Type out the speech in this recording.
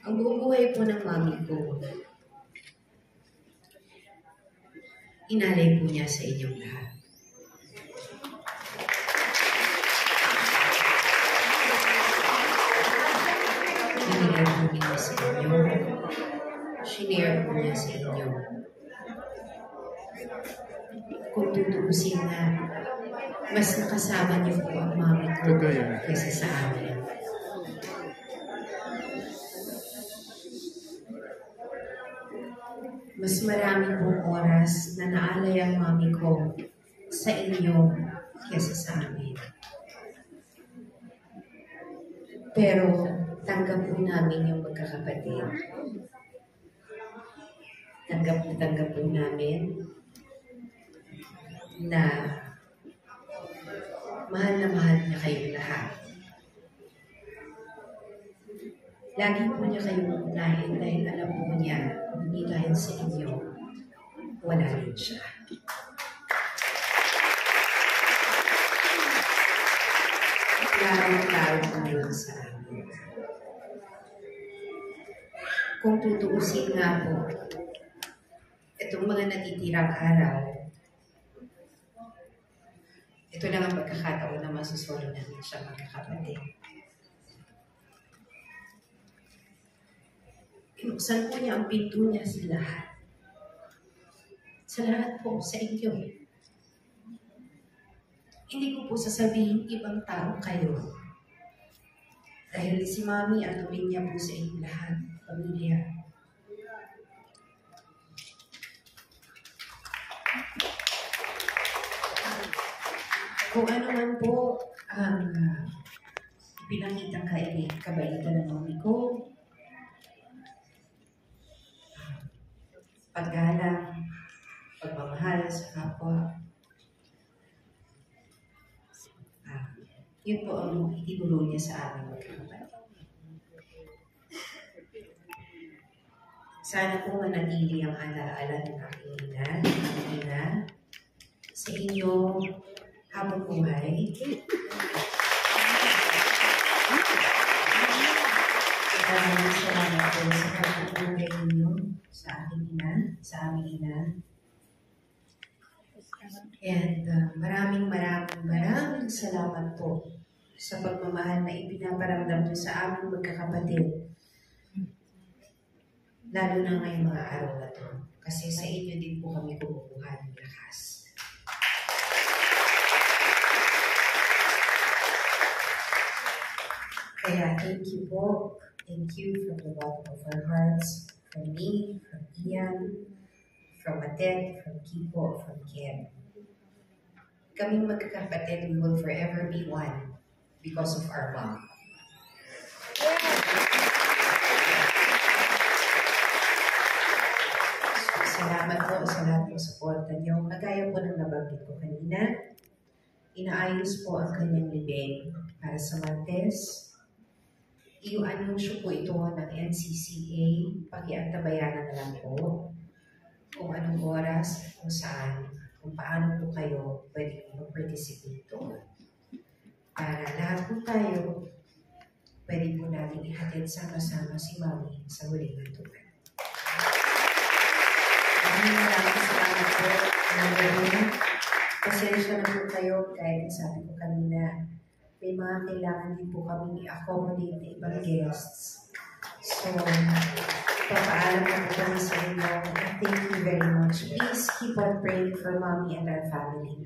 Ang buong buhay po ng mami ko, inalay po niya sa inyong lahat. Inalay po niya sa inyo. Shinare po niya sa inyo. Kung tutuusin na, mas nakasama niyo po ang mami ko kaysa sa amin. Mas marami pong oras na naalay ang mami ko sa inyo kaysa sa amin. Pero tanggap po namin yung magkakapatid. Tanggap po namin na mahal niya kayong lahat. Lagi po niya kayong unahin dahil alam po niya, hindi dahil sa inyo, wala rin siya. Klaro po yun sa amin. Kung tutuusin nga po, itong mga natitirang araw, ito lang ang pagkakataon na masusolo namin siya magkakapatid. Inuksan po niya ang pinto niya sa lahat. Sa lahat po, sa inyo. Hindi ko po sasabihin ibang tao kayo. Dahil si Mami ang tuwing niya po sa inyong lahat, pamilya. Kung ano man po ang pinakita kabaitan ng mami ko, paggalang, pagmamahal sa kapwa, yun po ang ituturo niya sa amin magkakapatid. Sana po manatili ang alaala ng aking ina, sa inyo habang buhay. Maraming salamat po sa pagtutulay ninyo sa aking ina, sa aming ina. And maraming salamat po sa pagmamahal na ipinaparamdam niyo sa aming magkakapatid. Lalo na ngayong mga araw na to. Kasi sa inyo din po kami kumukuha ng lakas. Kaya thank you po. Thank you from the bottom of our hearts. From me, from Ian, from Adet, from Kipo, from Ken. Kaming magkakapatid, we will forever be one because of our mom. So, salamat po sa lahat ng suporta niyo. Kagaya po ng nabanggit ko kanina, inaayos po ang kanyang libing para sa Martes. I-anunsyo po ito ng NCCA, pakiantabayanan na lang po kung anong oras, kung saan, kung paano po kayo pwede mag-participate doon. Para lahat po tayo, pwede po natin ihatid sama-sama si Mami sa huling hantungan. Maraming salamat po. Pasensya na po kayo, kahit sabi ko kanina, may mga kailangan din po kami i-accommodate na ibang guests. So, papaalam na po kami sa inyo. Thank you very much. Please keep on praying for Mommy and our family.